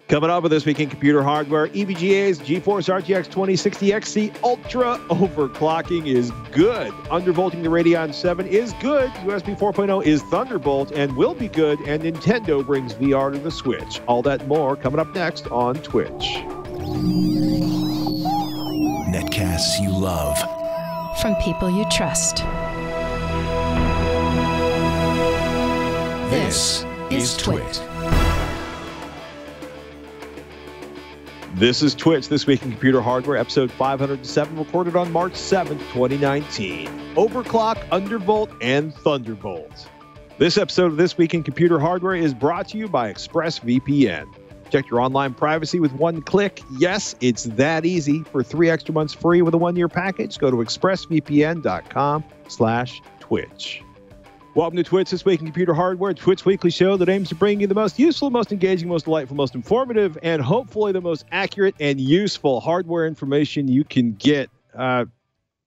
Coming up with This Week in Computer Hardware, EVGA's GeForce RTX 2060 XC Ultra overclocking is good. Undervolting the Radeon VII is good. USB 4.0 is Thunderbolt and will be good. And Nintendo brings VR to the Switch. All that and more coming up next on Twitch. Netcasts you love. From people you trust. This is Twit. This is Twitch, This Week in Computer Hardware, episode 507, recorded on March 7th, 2019. Overclock, Undervolt, and Thunderbolt. This episode of This Week in Computer Hardware is brought to you by ExpressVPN. Check your online privacy with one click. Yes, it's that easy. For 3 extra months free with a 1-year package, go to expressvpn.com/twitch. Welcome to Twitch, This Week in Computer Hardware, Twitch's weekly show that aims to bring you the most useful, most engaging, most delightful, most informative, and hopefully the most accurate and useful hardware information you can get.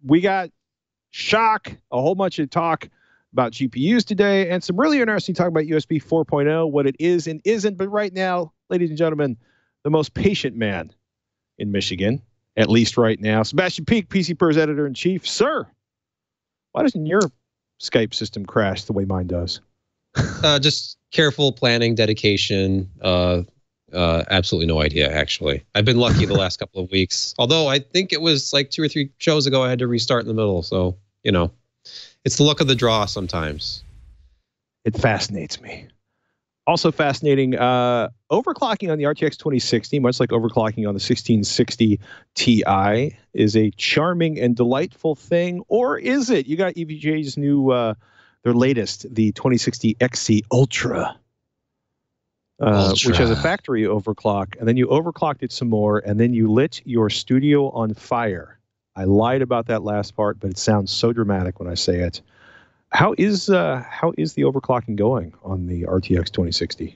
We got shock, a whole bunch of talk about GPUs today, and some really interesting talk about USB 4.0, what it is and isn't. But right now, ladies and gentlemen, the most patient man in Michigan, at least right now, Sebastian Peak, PC Pur's editor-in-chief. Sir, why doesn't your Skype system crash the way mine does? Just careful planning, dedication. Absolutely no idea, actually. I've been lucky the last couple of weeks. Although I think it was like 2 or 3 shows ago I had to restart in the middle. So, you know, it's the luck of the draw sometimes. It fascinates me. Also fascinating, overclocking on the RTX 2060, much like overclocking on the 1660 Ti, is a charming and delightful thing, or is it? You got EVGA's new, their latest, the 2060 XC Ultra, which has a factory overclock, and then you overclocked it some more, and then you lit your studio on fire. I lied about that last part, but it sounds so dramatic when I say it. How is the overclocking going on the RTX 2060?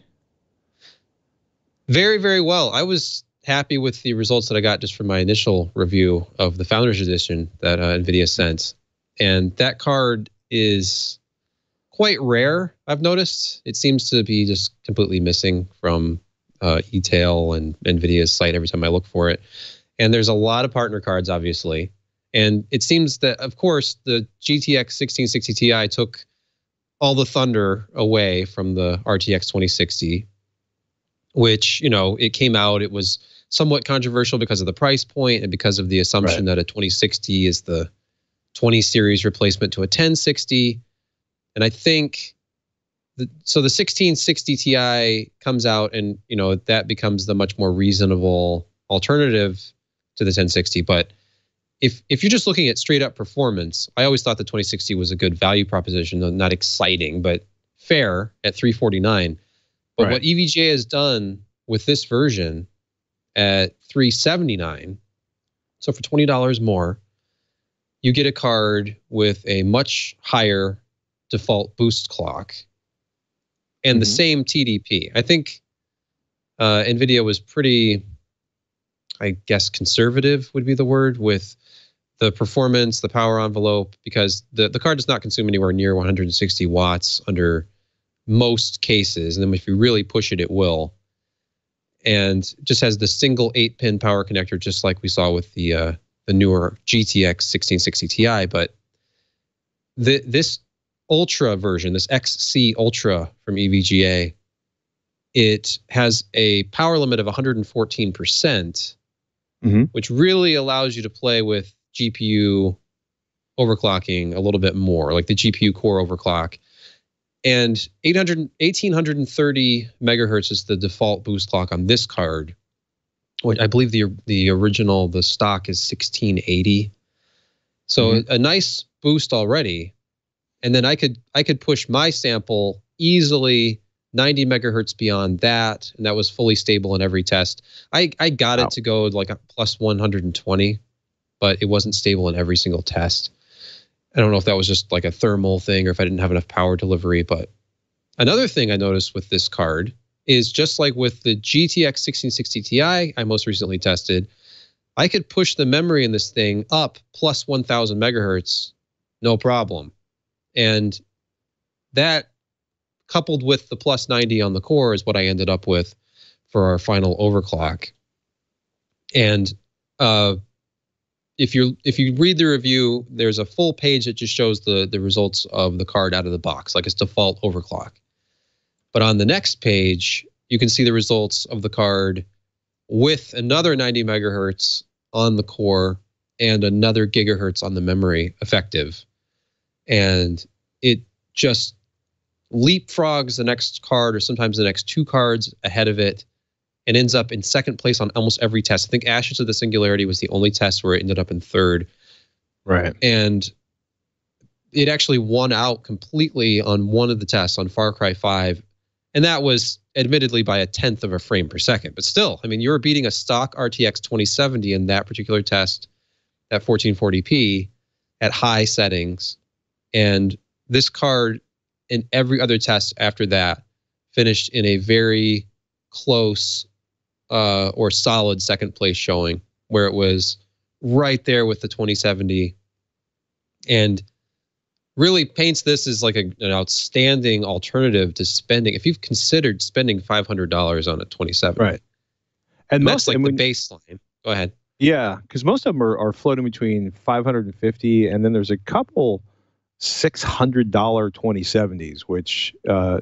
Very, very well. I was happy with the results that I got just from my initial review of the Founders Edition that Nvidia sent. And that card is quite rare, I've noticed. It seems to be just completely missing from e-tail and Nvidia's site every time I look for it. And there's a lot of partner cards, obviously. And it seems that, of course, the GTX 1660 Ti took all the thunder away from the RTX 2060, which, you know, it came out, it was somewhat controversial because of the price point and because of the assumption that a 2060 is the 20 series replacement to a 1060. And I think, so the 1660 Ti comes out and, you know, that becomes the much more reasonable alternative to the 1060. But if you're just looking at straight up performance, I always thought the 2060 was a good value proposition, though not exciting, but fair at $349. But what EVGA has done with this version at $379, so for $20 more, you get a card with a much higher default boost clock and the same TDP. I think Nvidia was pretty, I guess, conservative would be the word, with the performance, the power envelope, because the card does not consume anywhere near 160 watts under most cases. And then if you really push it, it will. And just has the single 8-pin power connector, just like we saw with the newer GTX 1660 Ti. But this Ultra version, this XC Ultra from EVGA, it has a power limit of 114%, which really allows you to play with GPU overclocking a little bit more, like the GPU core overclock. And 1830 megahertz is the default boost clock on this card, which I believe the original, the stock is 1680. So a nice boost already. And then I could push my sample easily 90 megahertz beyond that, and that was fully stable in every test. I got it to go like a plus 120, but it wasn't stable in every single test. I don't know if that was just like a thermal thing or if I didn't have enough power delivery. But another thing I noticed with this card is, just like with the GTX 1660 Ti I most recently tested, I could push the memory in this thing up plus 1000 megahertz, no problem. And that, coupled with the plus 90 on the core, is what I ended up with for our final overclock. And if you read the review, there's a full page that just shows the results of the card out of the box, like its default overclock. But on the next page, you can see the results of the card with another 90 megahertz on the core and another gigahertz on the memory effective. And it just leapfrogs the next card or sometimes the next two cards ahead of it and ends up in second place on almost every test. I think Ashes of the Singularity was the only test where it ended up in third. Right. And it actually won out completely on one of the tests on Far Cry 5. And that was admittedly by a 1/10 of a frame per second. But still, I mean, you were beating a stock RTX 2070 in that particular test at 1440p at high settings. And this card in every other test after that finished in a very close or solid second place showing, where it was right there with the 2070 and really paints this as like an outstanding alternative to spending. If you've considered spending $500 on a 2070, right? And that's like the baseline. Go ahead. Yeah, because most of them are floating between 550, and then there's a couple $600 2070s, which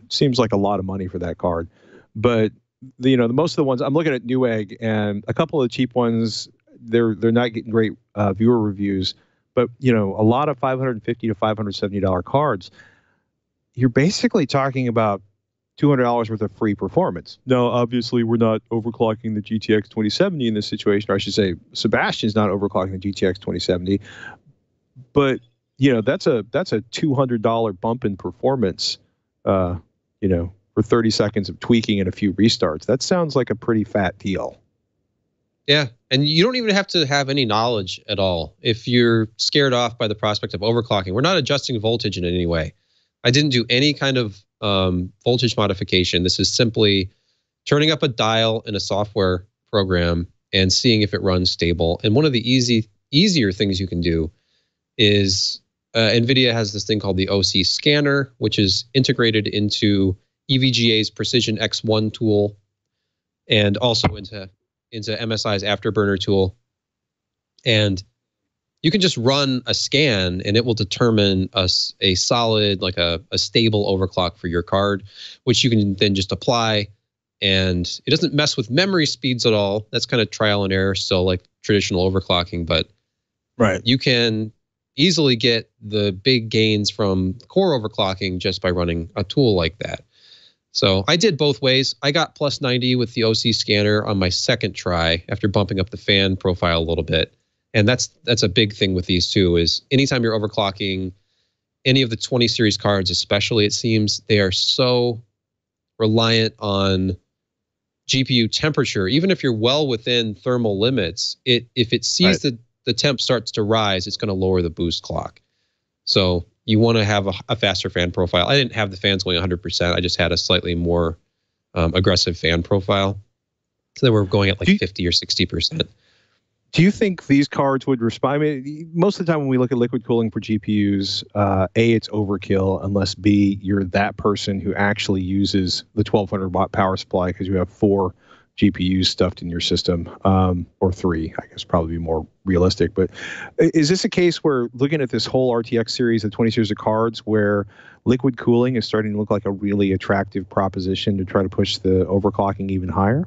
seems like a lot of money for that card. But the most of the ones I'm looking at Newegg, and a couple of the cheap ones, they're not getting great viewer reviews. But a lot of $550 to $570 cards, you're basically talking about $200 worth of free performance. Now, obviously, we're not overclocking the GTX 2070 in this situation, or I should say, Sebastian's not overclocking the GTX 2070. But that's a $200 bump in performance. For 30 seconds of tweaking and a few restarts. That sounds like a pretty fat deal. Yeah, and you don't even have to have any knowledge at all. If you're scared off by the prospect of overclocking, we're not adjusting voltage in any way. I didn't do any kind of voltage modification. This is simply turning up a dial in a software program and seeing if it runs stable. And one of the easier things you can do is Nvidia has this thing called the OC scanner, which is integrated into EVGA's Precision X1 tool and also into MSI's Afterburner tool. And you can just run a scan and it will determine a solid, like a stable overclock for your card, which you can then just apply. And it doesn't mess with memory speeds at all. That's kind of trial and error still, like traditional overclocking, but right, you can easily get the big gains from core overclocking just by running a tool like that. So I did both ways. I got plus 90 with the OC scanner on my second try after bumping up the fan profile a little bit. And that's a big thing with these two, is anytime you're overclocking any of the 20 series cards, especially, it seems they are so reliant on GPU temperature. Even if you're well within thermal limits, if it sees that the temp starts to rise, it's going to lower the boost clock. So you want to have a faster fan profile. I didn't have the fans going 100%. I just had a slightly more aggressive fan profile. So they were going at like 50 or 60%. Do you think these cards would respond? I mean, most of the time when we look at liquid cooling for GPUs, A, it's overkill, unless B, you're that person who actually uses the 1200 watt power supply because you have 4 GPUs stuffed in your system, or 3, I guess probably be more realistic. But is this a case where, looking at this whole RTX series, the 20 series of cards, where liquid cooling is starting to look like a really attractive proposition to try to push the overclocking even higher?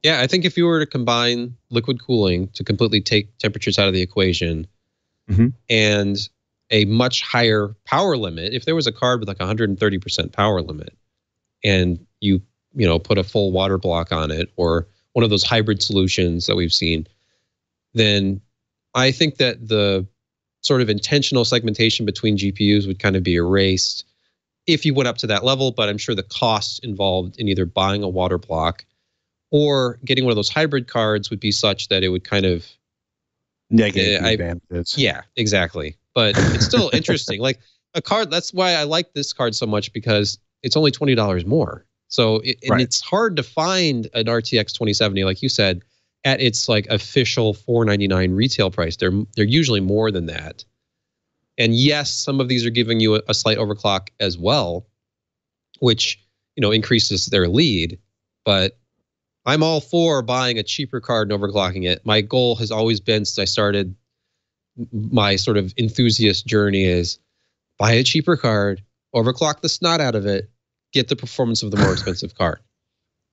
Yeah, I think if you were to combine liquid cooling to completely take temperatures out of the equation, and a much higher power limit, if there was a card with like 130% power limit, and you put a full water block on it, or one of those hybrid solutions that we've seen, then I think that the sort of intentional segmentation between GPUs would kind of be erased if you went up to that level. But I'm sure the costs involved in either buying a water block or getting one of those hybrid cards would be such that it would kind of negate the advantages. Yeah, exactly. But it's still interesting. Like a card, that's why I like this card so much, because it's only $20 more. So it's hard to find an RTX 2070, like you said, at its like official $499 retail price. They're usually more than that. And yes, some of these are giving you a slight overclock as well, which increases their lead. But I'm all for buying a cheaper card and overclocking it. My goal has always been, since I started my sort of enthusiast journey, is buy a cheaper card, overclock the snot out of it, get the performance of the more expensive card.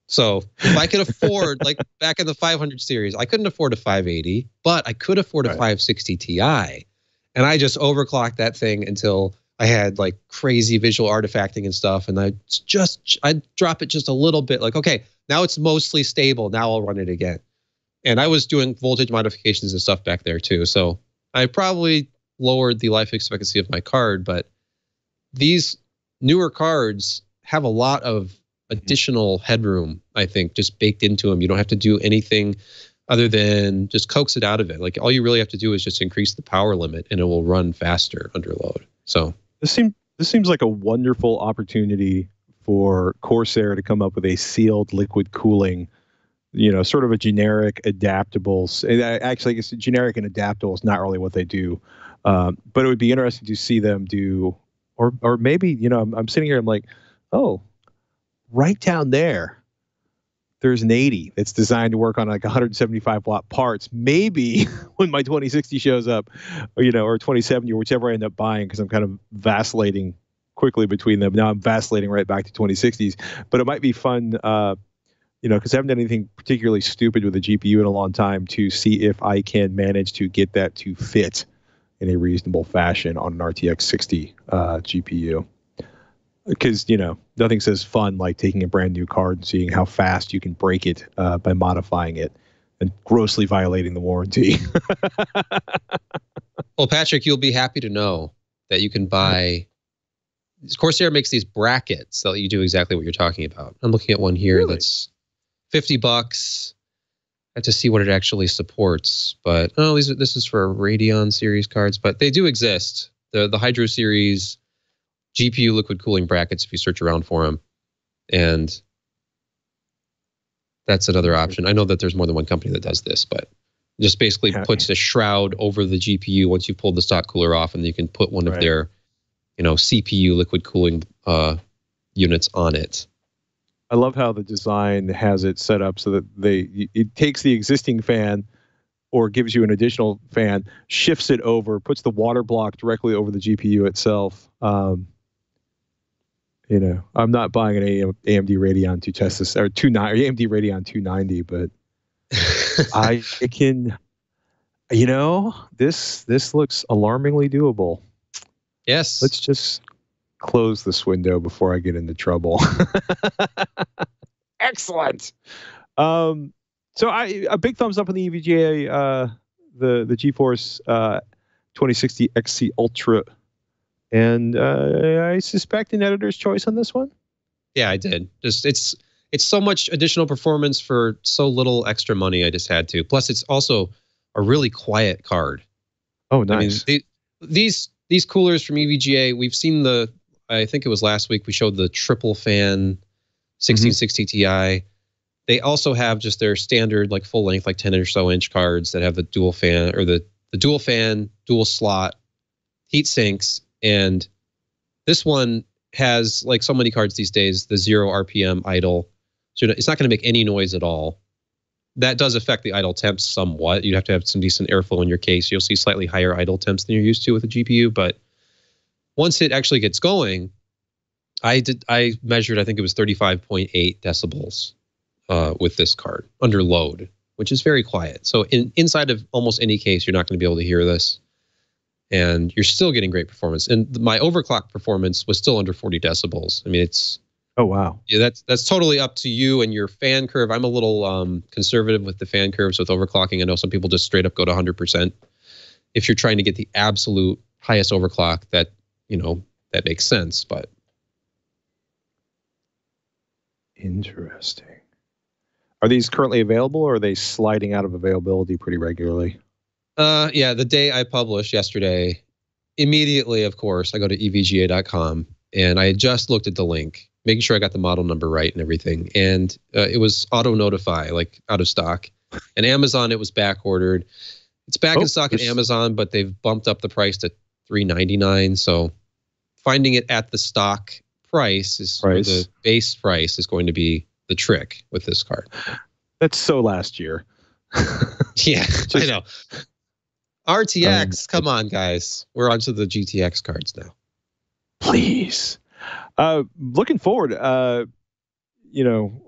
So if I could afford, like back in the 500 series, I couldn't afford a 580, but I could afford a 560 Ti. And I just overclocked that thing until I had like crazy visual artifacting and stuff. And I'd drop it just a little bit, like, okay, now it's mostly stable. Now I'll run it again. And I was doing voltage modifications and stuff back there too. So I probably lowered the life expectancy of my card, but these newer cards have a lot of additional headroom, I think, just baked into them. You don't have to do anything other than just coax it out of it. Like, all you really have to do is just increase the power limit and it will run faster under load. So this seems like a wonderful opportunity for Corsair to come up with a sealed liquid cooling, sort of a generic adaptable. Actually, I guess generic and adaptable is not really what they do. But it would be interesting to see them do, or maybe, I'm sitting here, I'm like, oh, right down there's an 80 that's designed to work on like 175 watt parts. Maybe when my 2060 shows up, or 2070, or whichever I end up buying, because I'm kind of vacillating quickly between them. Now I'm vacillating right back to 2060s, but it might be fun, because I haven't done anything particularly stupid with a GPU in a long time, to see if I can manage to get that to fit in a reasonable fashion on an RTX 60 GPU. Because, nothing says fun like taking a brand new card and seeing how fast you can break it by modifying it and grossly violating the warranty. Well, Patrick, you'll be happy to know that you can buy... Corsair makes these brackets so that you do exactly what you're talking about. I'm looking at one here that's $50. I have to see what it actually supports. But, this is for Radeon series cards. But they do exist. The Hydro series GPU liquid cooling brackets, if you search around for them. And that's another option. I know that there's more than one company that does this, but just basically puts a shroud over the GPU once you pull the stock cooler off, and you can put one of their, CPU liquid cooling units on it. I love how the design has it set up so that it takes the existing fan, or gives you an additional fan, shifts it over, puts the water block directly over the GPU itself. I'm not buying an AMD Radeon to test this, or AMD Radeon 290, but I can, this looks alarmingly doable. Yes. Let's just close this window before I get into trouble. Excellent. So a big thumbs up on the EVGA, the GeForce 2060 XC Ultra. And I suspect an editor's choice on this one. Yeah, I did. Just it's so much additional performance for so little extra money. I just had to. Plus, it's also a really quiet card. Oh, nice. I mean, these coolers from EVGA, we've seen I think it was last week, we showed the triple fan 1660 Ti. They also have just their standard, like full length, like 10 or so inch cards that have the dual fan, or the dual fan, dual slot heat sinks. And this one has, like so many cards these days, the 0 RPM idle. So it's not going to make any noise at all. That does affect the idle temps somewhat. You'd have to have some decent airflow in your case. You'll see slightly higher idle temps than you're used to with a GPU. But once it actually gets going, I measured, I think it was 35.8 decibels with this card under load, which is very quiet. So inside of almost any case, you're not going to be able to hear this. And you're still getting great performance. And my overclock performance was still under 40 decibels. I mean, it's... Oh, wow. Yeah, that's totally up to you and your fan curve. I'm a little conservative with the fan curves with overclocking. I know some people just straight up go to 100%. If you're trying to get the absolute highest overclock, that makes sense. But interesting. Are these currently available, or are they sliding out of availability pretty regularly? Yeah, the day I published yesterday, immediately, of course, I go to EVGA.com, and I had just looked at the link, making sure I got the model number right and everything. And it was auto notify, like out of stock. And Amazon, it was back ordered. It's back in stock at Amazon, but they've bumped up the price to $399. So finding it at the stock price, or the base price, is going to be the trick with this card. That's so last year. Yeah, I know. RTX, come on, guys. We're onto the GTX cards now. Please. Looking forward, you know,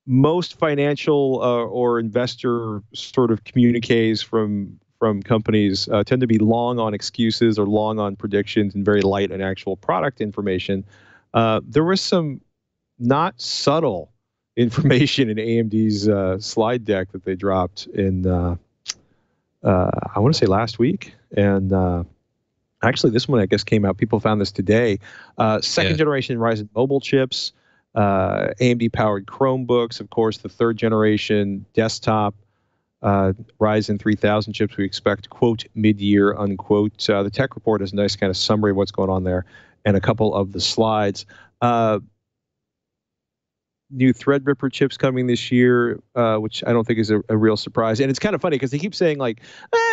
most financial or investor sort of communiques from companies tend to be long on excuses or long on predictions and very light on actual product information. There was some not subtle information in AMD's slide deck that they dropped in, I want to say last week. And actually, this one, I guess, came out. People found this today. Second generation Ryzen mobile chips, AMD-powered Chromebooks, of course, the third generation desktop Ryzen 3000 chips we expect, quote, mid-year, unquote. The tech report has a nice kind of summary of what's going on there and a couple of the slides. New Threadripper chips coming this year, which I don't think is a real surprise. And it's kind of funny because they keep saying like,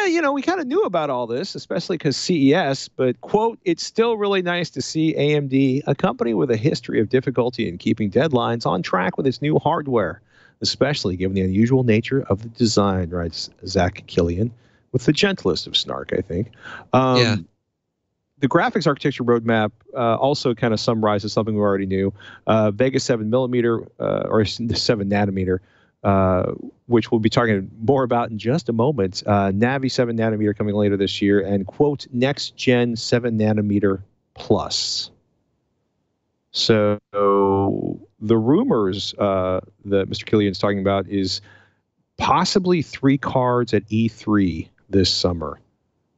you know, we kind of knew about all this, especially because CES, but quote, it's still really nice to see AMD, a company with a history of difficulty in keeping deadlines, on track with its new hardware, especially given the unusual nature of the design, writes Zach Killian, with the gentlest of snark, I think. The graphics architecture roadmap also kind of summarizes something we already knew. Vega 7mm or 7 nanometer, which we'll be talking more about in just a moment. Navi 7 nanometer coming later this year, and quote, next gen 7 nanometer plus. So the rumors that Mr. Killian's talking about is possibly 3 cards at E3 this summer,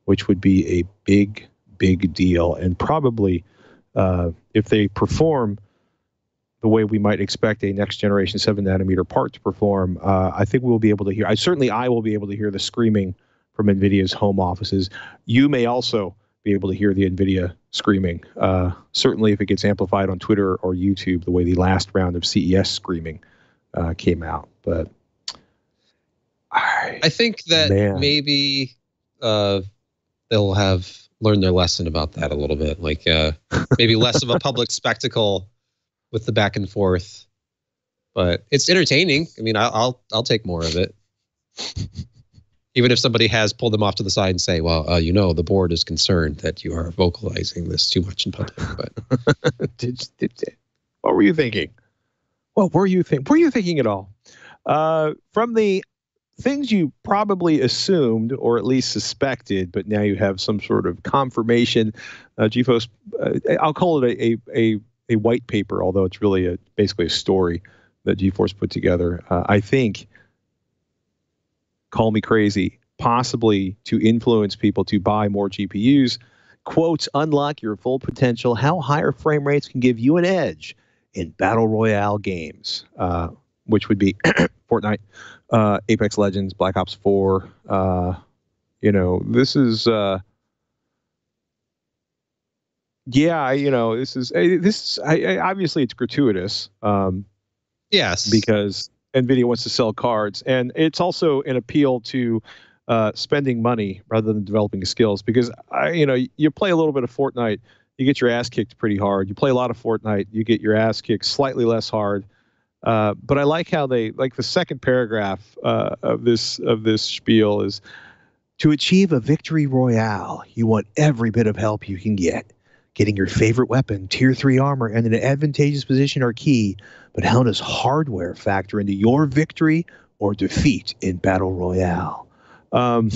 which would be a big deal, and probably if they perform the way we might expect a next generation 7 nanometer part to perform, I think we'll be able to hear. I will be able to hear the screaming from NVIDIA's home offices. You may also be able to hear the NVIDIA screaming. Certainly, if it gets amplified on Twitter or YouTube, the way the last round of CES screaming came out. But I think that maybe they'll have learned their lesson about that a little bit, like maybe less of a public spectacle with the back and forth, but it's entertaining. I mean, I'll take more of it, even if somebody has pulled them off to the side and say, well, you know, the board is concerned that you are vocalizing this too much in public. But what were you thinking? What were you thinking? Were you thinking at all? From the things you probably assumed or at least suspected, but now you have some sort of confirmation. GeForce, I'll call it a white paper, although it's really basically a story that GeForce put together. I think, call me crazy, possibly to influence people to buy more GPUs. Quotes, unlock your full potential, how higher frame rates can give you an edge in battle royale games, which would be Fortnite, Apex Legends, Black Ops 4. You know, this is obviously it's gratuitous. Yes, because NVIDIA wants to sell cards, and it's also an appeal to spending money rather than developing skills. Because you play a little bit of Fortnite, you get your ass kicked pretty hard. You play a lot of Fortnite, you get your ass kicked slightly less hard. But I like how they, like the second paragraph of this spiel is, to achieve a victory royale, you want every bit of help you can get. Getting your favorite weapon, tier 3 armor, and an advantageous position are key, but how does hardware factor into your victory or defeat in battle royale? And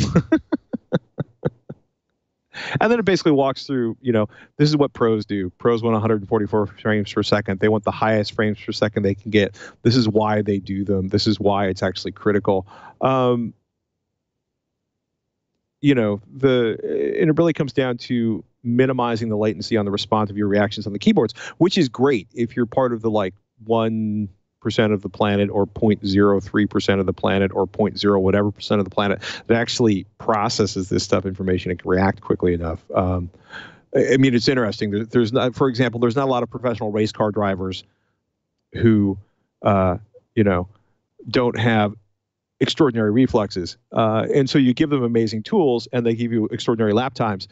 then it basically walks through, this is what pros do. Pros want 144 frames per second. They want the highest frames per second they can get. This is why they do them. This is why it's actually critical. And it really comes down to minimizing the latency on the response of your reactions on the keyboards, which is great if you're part of the 1% of the planet or 0.03% of the planet or 0.0 whatever percent of the planet that actually processes this stuff information and can react quickly enough. I mean, it's interesting. There's not, for example, there's not a lot of professional race car drivers who, don't have extraordinary reflexes. And so you give them amazing tools and they give you extraordinary lap times.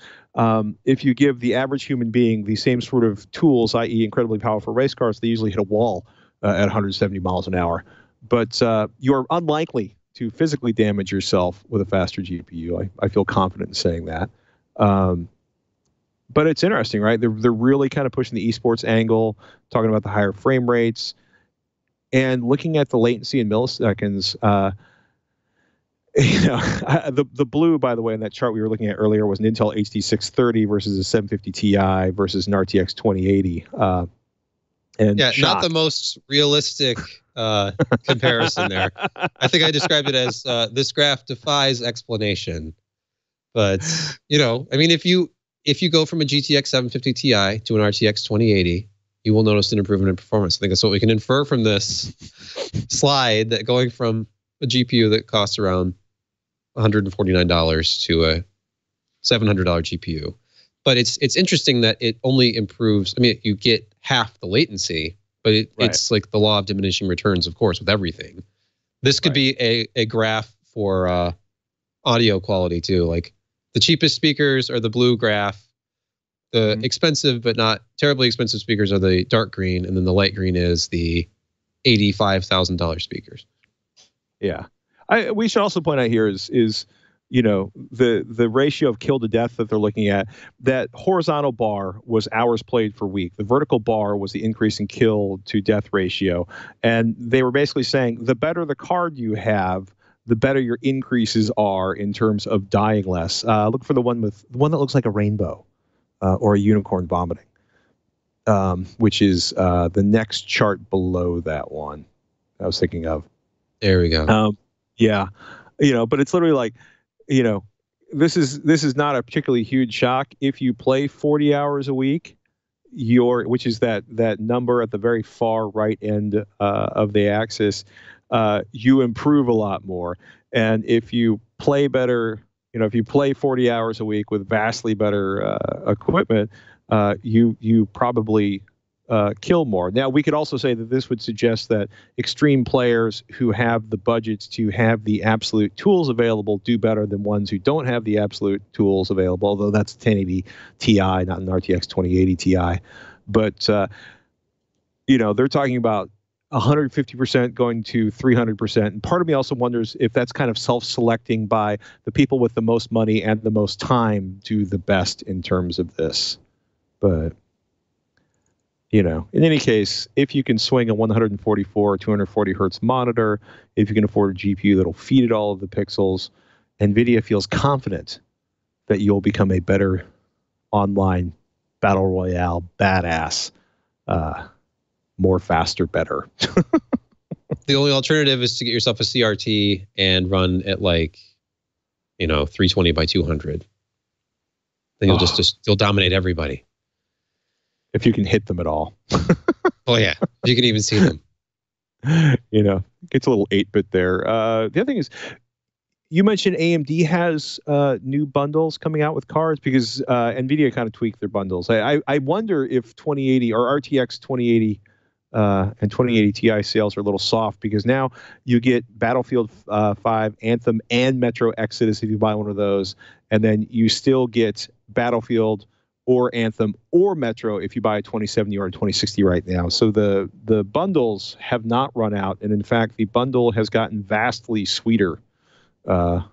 If you give the average human being the same sort of tools, i.e. incredibly powerful race cars, they usually hit a wall at 170 miles an hour. but you're unlikely to physically damage yourself with a faster GPU. I feel confident in saying that. But it's interesting, right? They're really kind of pushing the esports angle, talking about the higher frame rates, and looking at the latency in milliseconds. The blue, by the way, in that chart we were looking at earlier was an Intel HD 630 versus a 750 Ti versus an RTX 2080. And yeah, not the most realistic comparison there. I think I described it as this graph defies explanation. But I mean, if you go from a GTX 750 Ti to an RTX 2080, you will notice an improvement in performance. I think that's what we can infer from this slide, that going from a GPU that costs around $149 to a $700 GPU. But it's interesting that it only improves. I mean, you get half the latency, but it's like the law of diminishing returns, of course, with everything. This could be a graph for audio quality too. Like the cheapest speakers are the blue graph. The expensive but not terribly expensive speakers are the dark green, and then the light green is the $85,000 speakers. Yeah, we should also point out here is the ratio of kill to death that they're looking at. That horizontal bar was hours played per week. The vertical bar was the increase in kill to death ratio, and they were basically saying the better the card you have, the better your increases are in terms of dying less. Look for the one that looks like a rainbow or a unicorn vomiting, which is the next chart below that one I was thinking of. There we go. Yeah, but it's literally like, this is not a particularly huge shock if you play 40 hours a week. Which is that number at the very far right end of the axis. You improve a lot more, and if you play better, if you play 40 hours a week with vastly better equipment, you probably kill more. Now, we could also say that this would suggest that extreme players who have the budgets to have the absolute tools available do better than ones who don't have the absolute tools available, although that's a 1080 Ti, not an RTX 2080 Ti. But, they're talking about 150% going to 300%. And part of me also wonders if that's kind of self-selecting by the people with the most money and the most time do the best in terms of this. But in any case, if you can swing a 144 or 240 hertz monitor, if you can afford a GPU that'll feed it all of the pixels, Nvidia feels confident that you'll become a better online battle royale badass, more faster, better. The only alternative is to get yourself a CRT and run at 320 by 200. Then you'll you'll dominate everybody. If you can hit them at all. Oh yeah, you can even see them. Gets a little 8-bit there. The other thing is, you mentioned AMD has new bundles coming out with cards because Nvidia kind of tweaked their bundles. I wonder if 2080 or RTX 2080 and 2080 Ti sales are a little soft because now you get Battlefield 5, Anthem, and Metro Exodus if you buy one of those, and then you still get Battlefield or Anthem or Metro if you buy a 2070 or a 2060 right now. So the bundles have not run out, and in fact, the bundle has gotten vastly sweeter at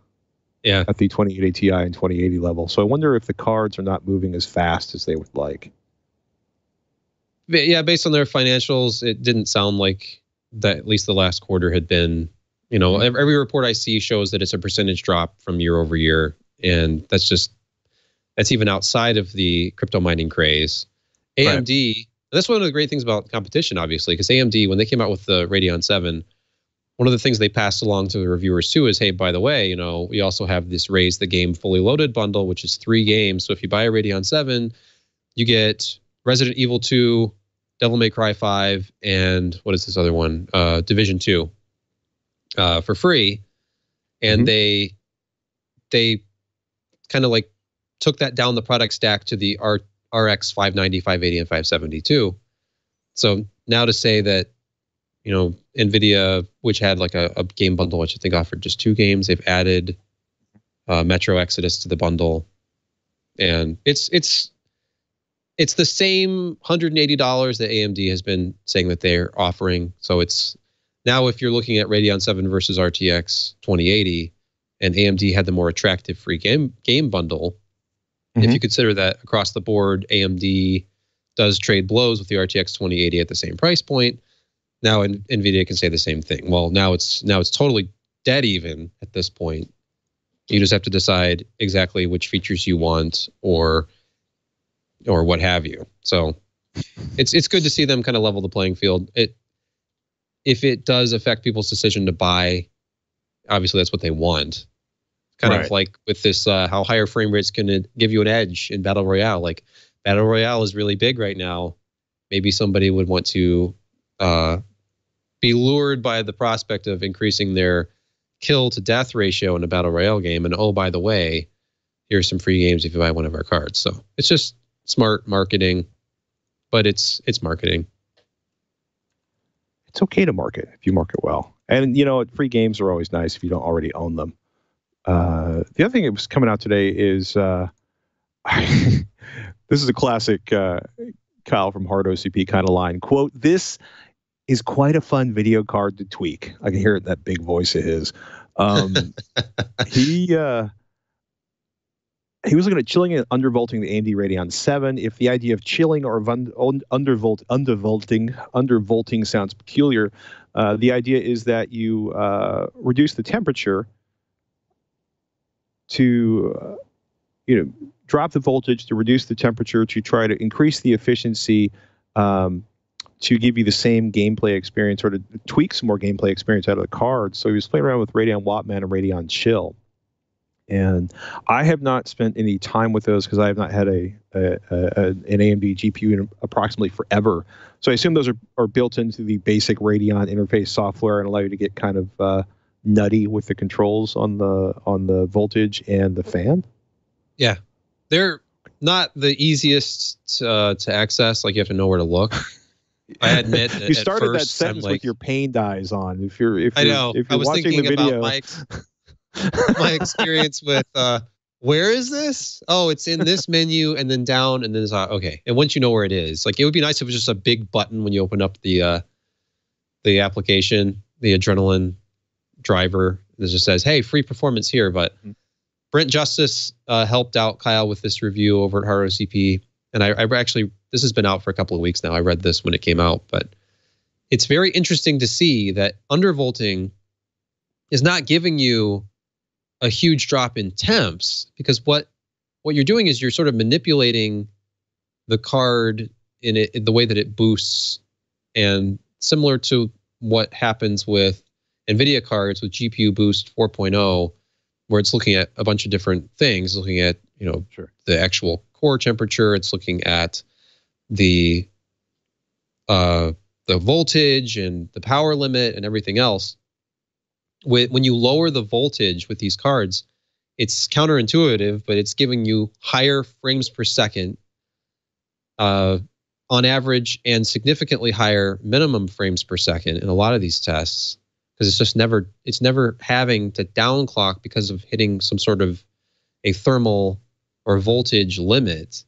the 2080 Ti and 2080 level. So I wonder if the cards are not moving as fast as they would like. Yeah, based on their financials, it didn't sound like that. At least the last quarter had been, every report I see shows that it's a percentage drop from year over year, and that's even outside of the crypto mining craze. AMD, that's one of the great things about competition, obviously, because AMD, when they came out with the Radeon VII, one of the things they passed along to the reviewers too is, hey, by the way, we also have this Raise the Game fully loaded bundle, which is 3 games. So if you buy a Radeon VII, you get Resident Evil 2, Devil May Cry 5, and what is this other one? Division 2 for free. And they kind of took that down the product stack to the RX 590, 580, and 572. So now to say that, Nvidia, which had a game bundle, which I think offered just 2 games, they've added Metro Exodus to the bundle, and it's the same $180 that AMD has been saying that they're offering. So it's Now, if you're looking at Radeon 7 versus RTX 2080, and AMD had the more attractive free game bundle, if you consider that across the board, AMD does trade blows with the RTX 2080 at the same price point. Now, Nvidia can say the same thing. Well, now it's totally dead even at this point. You just have to decide exactly which features you want or what have you. So it's good to see them kind of level the playing field. If it does affect people's decision to buy, obviously that's what they want. Kind of like with this, how higher frame rates can give you an edge in Battle Royale. Like Battle Royale is really big right now. Maybe somebody would want to be lured by the prospect of increasing their kill to death ratio in a Battle Royale game. And oh, by the way, here's some free games if you buy one of our cards. So it's just smart marketing, but it's marketing. It's okay to market if you market well. And, you know, free games are always nice if you don't already own them. The other thing that was coming out today is this is a classic Kyle from Hard OCP kind of line. Quote, "This is quite a fun video card to tweak." I can hear it in that big voice of his. He was looking at chilling and undervolting the AMD Radeon VII. If the idea of chilling or undervolting sounds peculiar, the idea is that you reduce the temperature to, drop the voltage to reduce the temperature to try to increase the efficiency to give you the same gameplay experience or to tweak some more gameplay experience out of the card. So he was playing around with Radeon Wattman and Radeon Chill. And I have not spent any time with those because I have not had an AMD GPU in approximately forever. So I assume those are built into the basic Radeon interface software and allow you to get kind of nutty with the controls on the voltage and the fan. Yeah, they're not the easiest to access. Like you have to know where to look. I admit you started that sentence with your pain dies on. If you're watching the video. My experience with where is this? Oh, it's in this menu and then down and then it's okay. And once you know where it is, like it would be nice if it was just a big button when you open up the application, the Adrenaline driver that just says, "Hey, free performance here." But Brent Justice helped out Kyle with this review over at Hard OCP, and I actually, this has been out for a couple of weeks now. I read this when it came out, but it's very interesting to see that undervolting is not giving you a huge drop in temps, because what you're doing is you're sort of manipulating the card in the way that it boosts, and similar to what happens with Nvidia cards with GPU Boost 4.0, where it's looking at a bunch of different things, looking at the actual core temperature, it's looking at the voltage and the power limit and everything else. When you lower the voltage with these cards, it's counterintuitive, but it's giving you higher frames per second on average and significantly higher minimum frames per second in a lot of these tests, because it's never having to downclock because of hitting some sort of a thermal or voltage limit.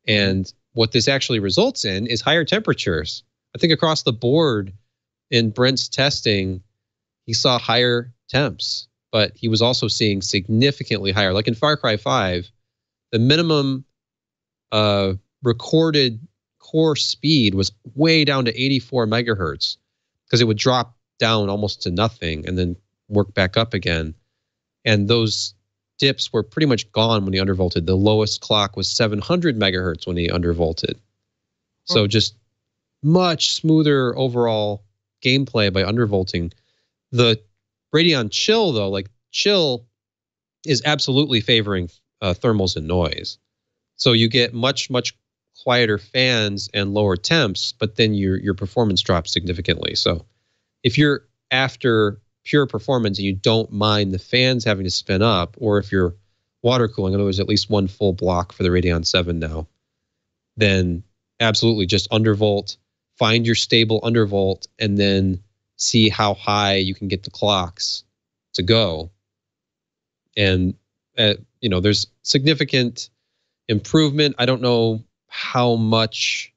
And what this actually results in is higher temperatures. I think across the board in Brent's testing, he saw higher temps, but he was also seeing significantly higher. Like in Far Cry 5, the minimum recorded core speed was way down to 84 megahertz, because it would drop down almost to nothing and then work back up again. And those dips were pretty much gone when he undervolted. The lowest clock was 700 megahertz when he undervolted. So just much smoother overall gameplay by undervolting. The Radeon Chill, though, like Chill is absolutely favoring thermals and noise. So you get much quieter fans and lower temps, but then your performance drops significantly. So if you're after pure performance and you don't mind the fans having to spin up, or if you're water cooling, I know there's at least one full block for the Radeon 7 now, then absolutely just undervolt, find your stable undervolt, and then see how high you can get the clocks to go. And there's significant improvement. I don't know how much.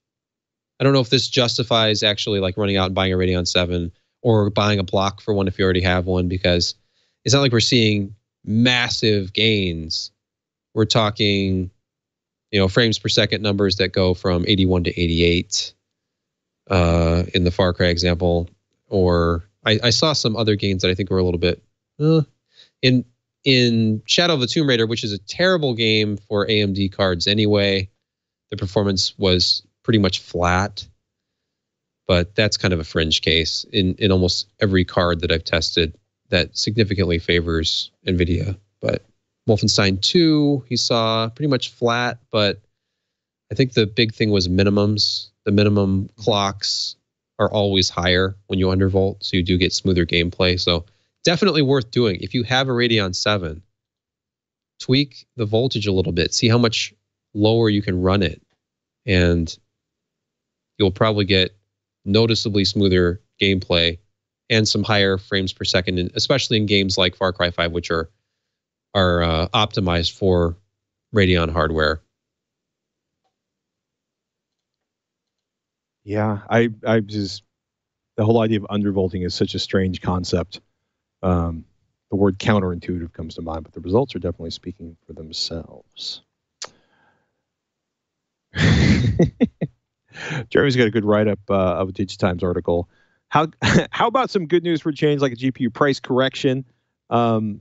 I don't know if this justifies actually like running out and buying a Radeon 7, or buying a block for one if you already have one, because it's not like we're seeing massive gains. We're talking, frames per second numbers that go from 81 to 88 in the Far Cry example. Or I saw some other gains that I think were a little bit in Shadow of the Tomb Raider, which is a terrible game for AMD cards anyway. The performance was pretty much flat, but that's kind of a fringe case in almost every card that I've tested that significantly favors Nvidia. But Wolfenstein 2, he saw pretty much flat, but I think the big thing was minimums. The minimum clocks are always higher when you undervolt, so you do get smoother gameplay. So definitely worth doing. If you have a Radeon 7, tweak the voltage a little bit, see how much lower you can run it, and you'll probably get noticeably smoother gameplay and some higher frames per second, and especially in games like Far Cry 5, which are optimized for Radeon hardware. Yeah, I just, the whole idea of undervolting is such a strange concept. The word counterintuitive comes to mind, but the results are definitely speaking for themselves. Jeremy's got a good write-up of a Digitimes article. How about some good news for a change like a GPU price correction? It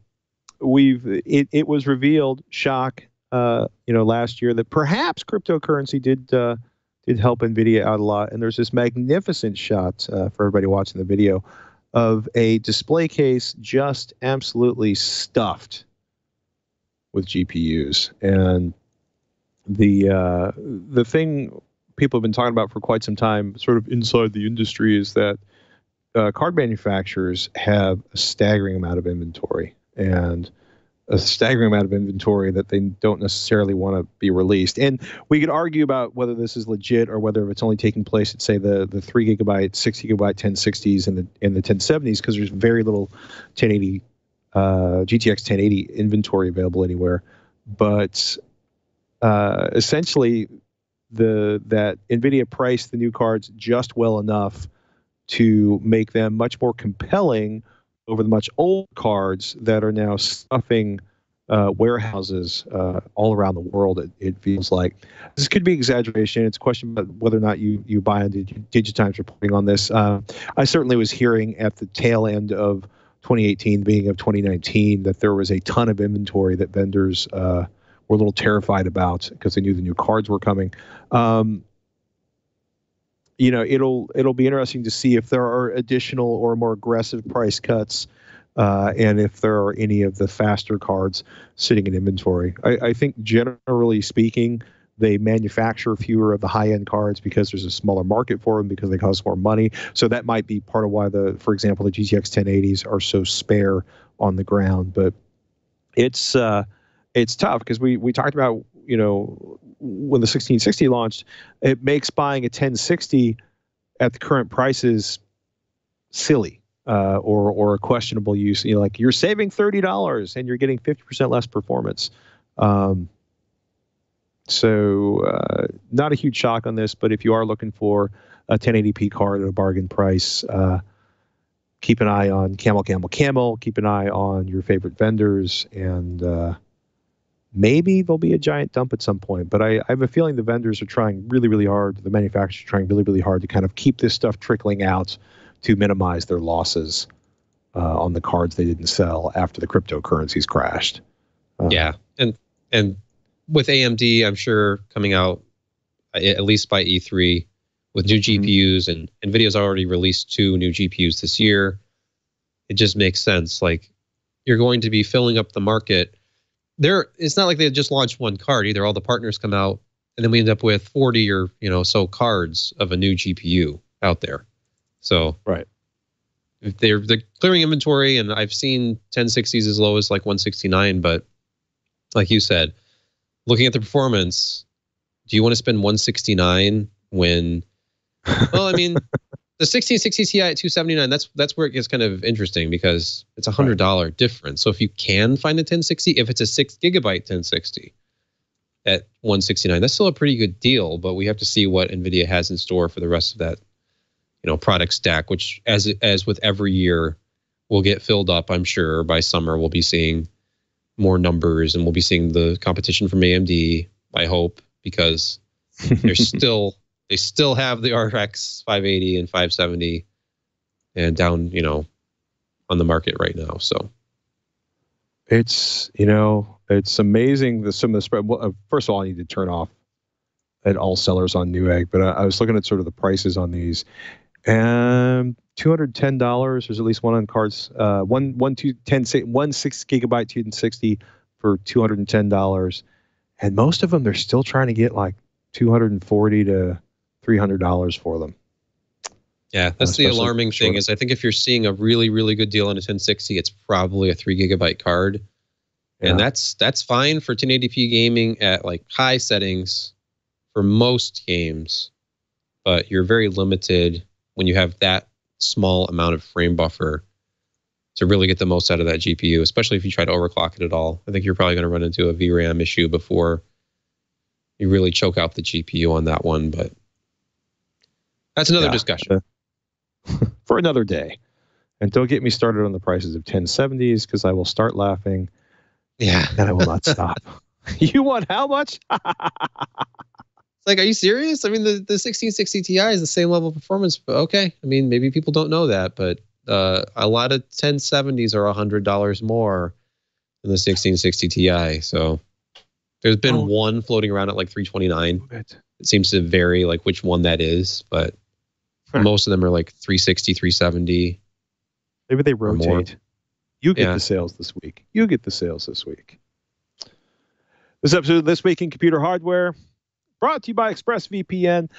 was revealed, shock, last year, that perhaps cryptocurrency did help Nvidia out a lot. And there's this magnificent shot for everybody watching the video of a display case just absolutely stuffed with GPUs. And the thing people have been talking about for quite some time, sort of inside the industry, is that card manufacturers have a staggering amount of inventory, and a staggering amount of inventory that they don't necessarily want to be released. And we could argue about whether this is legit or whether it's only taking place at, say, the 3 gigabyte, 6 gigabyte 1060s and the 1070s, because there's very little 1080 GTX 1080 inventory available anywhere. But essentially, that Nvidia priced the new cards just well enough to make them much more compelling over the much old cards that are now stuffing warehouses all around the world. It feels like this could be exaggeration. It's a question about whether or not you buy into Digitimes reporting on this. I certainly was hearing at the tail end of 2018, beginning of 2019, that there was a ton of inventory that vendors were a little terrified about because they knew the new cards were coming. It'll be interesting to see if there are additional or more aggressive price cuts, and if there are any of the faster cards sitting in inventory. I think generally speaking, they manufacture fewer of the high-end cards because there's a smaller market for them, because they cost more money. So that might be part of why for example, the GTX 1080s are so spare on the ground. But it's tough because we talked about, when the 1660 launched, it makes buying a 1060 at the current prices silly, or a questionable use. Like, you're saving $30 and you're getting 50% less performance. So not a huge shock on this, but if you are looking for a 1080p card at a bargain price, keep an eye on Camel. Keep an eye on your favorite vendors, and maybe there'll be a giant dump at some point. But I have a feeling the vendors are trying really, really hard. The manufacturers are trying really, really hard to kind of keep this stuff trickling out to minimize their losses on the cards they didn't sell after the cryptocurrencies crashed. Yeah, and with AMD, I'm sure coming out at least by E3 with new GPUs, and NVIDIA's already released 2 new GPUs this year. It just makes sense. Like, you're going to be filling up the market. It's not like they just launched one card either. All the partners come out, and then we end up with 40 or so cards of a new GPU out there. So right, if they're clearing inventory, and I've seen 1060s as low as like 169, but like you said, looking at the performance, do you want to spend 169 when? Well, I mean, the 1660 Ti at 279, that's where it gets kind of interesting, because it's $100 difference. So if you can find a 1060, if it's a 6 gigabyte 1060 at 169, that's still a pretty good deal. But we have to see what NVIDIA has in store for the rest of product stack, which as with every year will get filled up. I'm sure by summer we'll be seeing more numbers, and we'll be seeing the competition from AMD, I hope, because they still have the RX 580 and 570 and down, on the market right now. So it's amazing some of the spread. Well, first of all, I need to turn off at all sellers on Newegg, but I was looking at sort of the prices on these, and $210. There's at least one on cards. One 6 gigabyte 260 for $210, and most of them they're still trying to get like $240 to $300 for them. Yeah, that's the alarming thing. Is I think if you're seeing a really, really good deal on a 1060, it's probably a 3 gigabyte card, and that's fine for 1080p gaming at like high settings for most games, but you're very limited when you have that small amount of frame buffer to really get the most out of that GPU, especially if you try to overclock it at all. I think you're probably going to run into a VRAM issue before you really choke out the GPU on that one, but that's another discussion. For another day. And don't get me started on the prices of 1070s, because I will start laughing. Yeah. And I will not stop. You want how much? Like, are you serious? I mean, the 1660 Ti is the same level of performance, but okay. I mean, maybe people don't know that, but a lot of 1070s are $100 more than the 1660 Ti. So there's been one floating around at like 329. It seems to vary like which one that is, but most of them are like 360, 370. Maybe they rotate. You get the sales this week. This episode of This Week in Computer Hardware brought to you by ExpressVPN.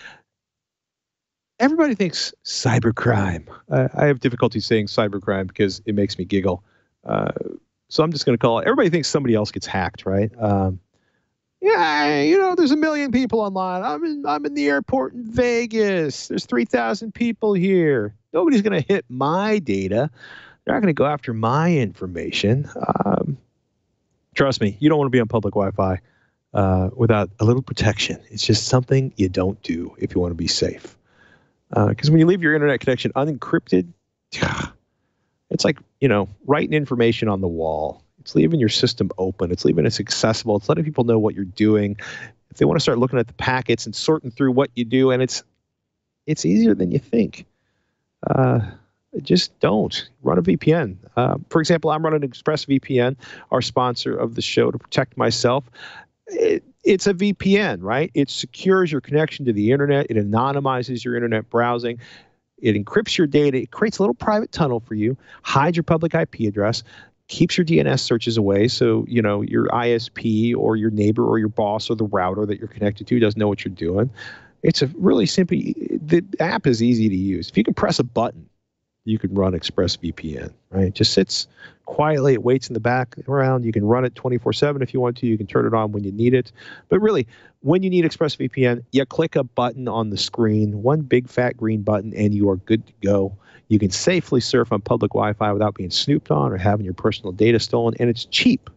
Everybody thinks cybercrime. I have difficulty saying cybercrime because it makes me giggle. So I'm just going to call it. Everybody thinks somebody else gets hacked, right? There's 1 million people online. I'm in the airport in Vegas. There's 3,000 people here. Nobody's going to hit my data. They're not going to go after my information. Trust me, you don't want to be on public Wi-Fi without a little protection. It's just something you don't do if you want to be safe. Because when you leave your internet connection unencrypted, it's like, writing information on the wall. It's leaving your system open. It's leaving it accessible. It's letting people know what you're doing. If they want to start looking at the packets and sorting through what you do, and it's easier than you think. Just don't run a VPN. For example, I'm running ExpressVPN, our sponsor of the show, to protect myself. It's a VPN, right? It secures your connection to the internet. It anonymizes your internet browsing. It encrypts your data. It creates a little private tunnel for you, hides your public IP address, keeps your DNS searches away, so your ISP or your neighbor or your boss or the router that you're connected to doesn't know what you're doing. It's a really simple. The app is easy to use. If you can press a button, you can run ExpressVPN, right? It just sits quietly. It waits in the background. You can run it 24/7 if you want to. You can turn it on when you need it. But really, when you need ExpressVPN, you click a button on the screen, one big fat green button, and you are good to go. You can safely surf on public Wi-Fi without being snooped on or having your personal data stolen, and it's cheap.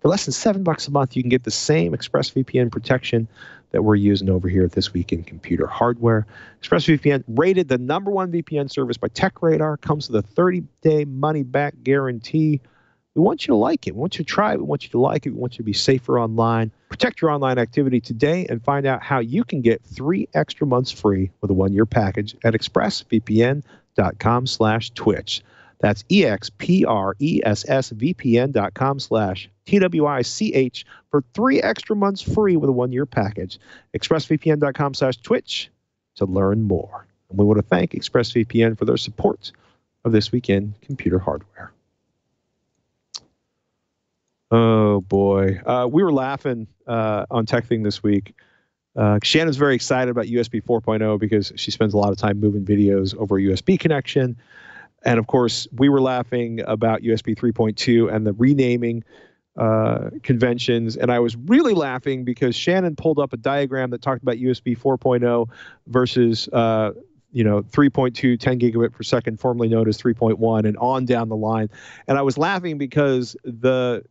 For less than $7 a month, you can get the same ExpressVPN protection that we're using over here at This Week in Computer Hardware. ExpressVPN, rated the #1 VPN service by TechRadar, comes with a 30-day money-back guarantee. We want you to like it. We want you to try it. We want you to like it. We want you to be safer online. Protect your online activity today and find out how you can get 3 extra months free with a 1-year package at expressvpn.com/twitch. That's expressvpn.com/TWICH for 3 extra months free with a 1-year package. expressvpn.com/twitch to learn more. And we want to thank ExpressVPN for their support of This Week in Computer Hardware. Oh, boy. We were laughing on Tech Thing this week. Shannon's very excited about USB 4.0 because she spends a lot of time moving videos over a USB connection. And, of course, we were laughing about USB 3.2 and the renaming conventions. And I was really laughing because Shannon pulled up a diagram that talked about USB 4.0 versus 3.2, 10 gigabit per second, formerly known as 3.1, and on down the line. And I was laughing because the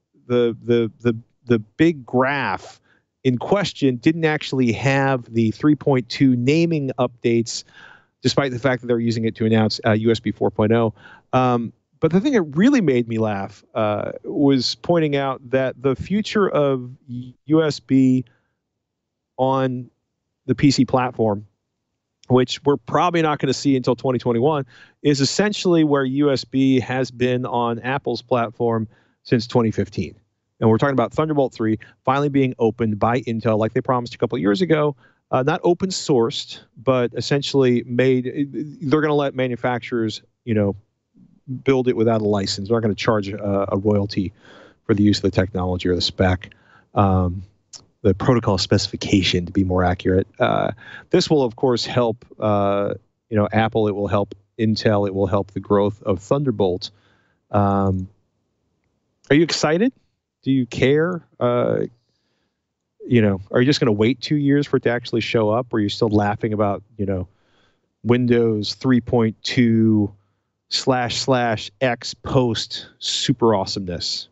big graph in question didn't actually have the 3.2 naming updates despite the fact that they're using it to announce USB 4.0. But the thing that really made me laugh was pointing out that the future of USB on the PC platform, which we're probably not going to see until 2021, is essentially where USB has been on Apple's platform since 2015. And we're talking about Thunderbolt 3 finally being opened by Intel like they promised a couple of years ago. Not open sourced, but essentially they're going to let manufacturers, build it without a license. They're not going to charge a royalty for the use of the technology or the spec. The protocol specification, to be more accurate. This will, of course, help Apple. It will help Intel. It will help the growth of Thunderbolt. Are you excited? Do you care? Are you just going to wait 2 years for it to actually show up? Or are you still laughing about, Windows 3.2 / X post super awesomeness?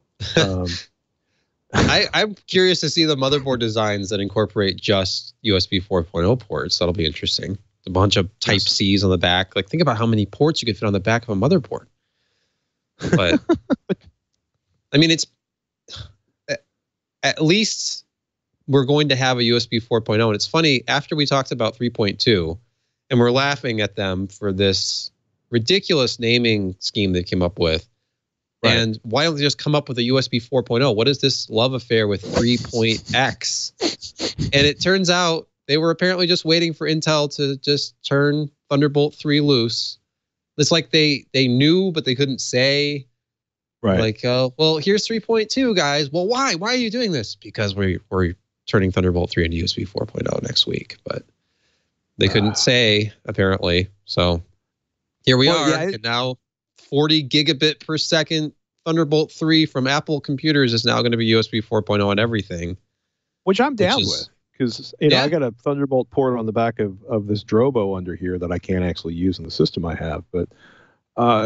I'm curious to see the motherboard designs that incorporate just USB 4.0 ports. That'll be interesting. A bunch of Type-Cs on the back. Like, think about how many ports you could fit on the back of a motherboard. But, I mean, it's... At least we're going to have a USB 4.0. And it's funny, after we talked about 3.2, and we're laughing at them for this ridiculous naming scheme they came up with. Right. And why don't they just come up with a USB 4.0? What is this love affair with 3.x? And it turns out they were apparently just waiting for Intel to just turn Thunderbolt 3 loose. It's like they knew, but they couldn't say. Right. Like, well, here's 3.2, guys. Well, why? Why are you doing this? Because we're turning Thunderbolt 3 into USB 4.0 next week. But they couldn't say, apparently. So here we are. Yeah, and now 40 gigabit per second Thunderbolt 3 from Apple computers is now going to be USB 4.0 on everything. Which I'm down with. Because I got a Thunderbolt port on the back of this Drobo under here that I can't actually use in the system I have. But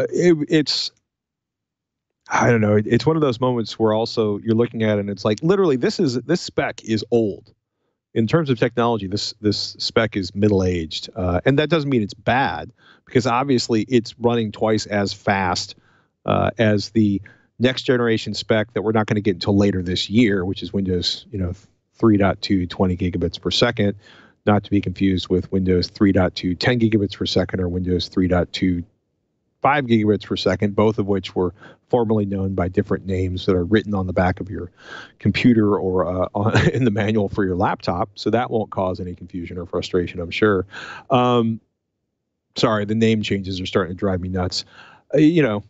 it's... I don't know. It's one of those moments where also you're looking at it and it's like, literally, this spec is old. In terms of technology, this spec is middle-aged. And that doesn't mean it's bad, because obviously it's running twice as fast as the next generation spec that we're not going to get until later this year, which is Windows 3.2 20 gigabits per second, not to be confused with Windows 3.2 10 gigabits per second or Windows 3.2 5 gigabits per second, both of which were formerly known by different names that are written on the back of your computer or in the manual for your laptop. So that won't cause any confusion or frustration, I'm sure. Sorry, the name changes are starting to drive me nuts. I'm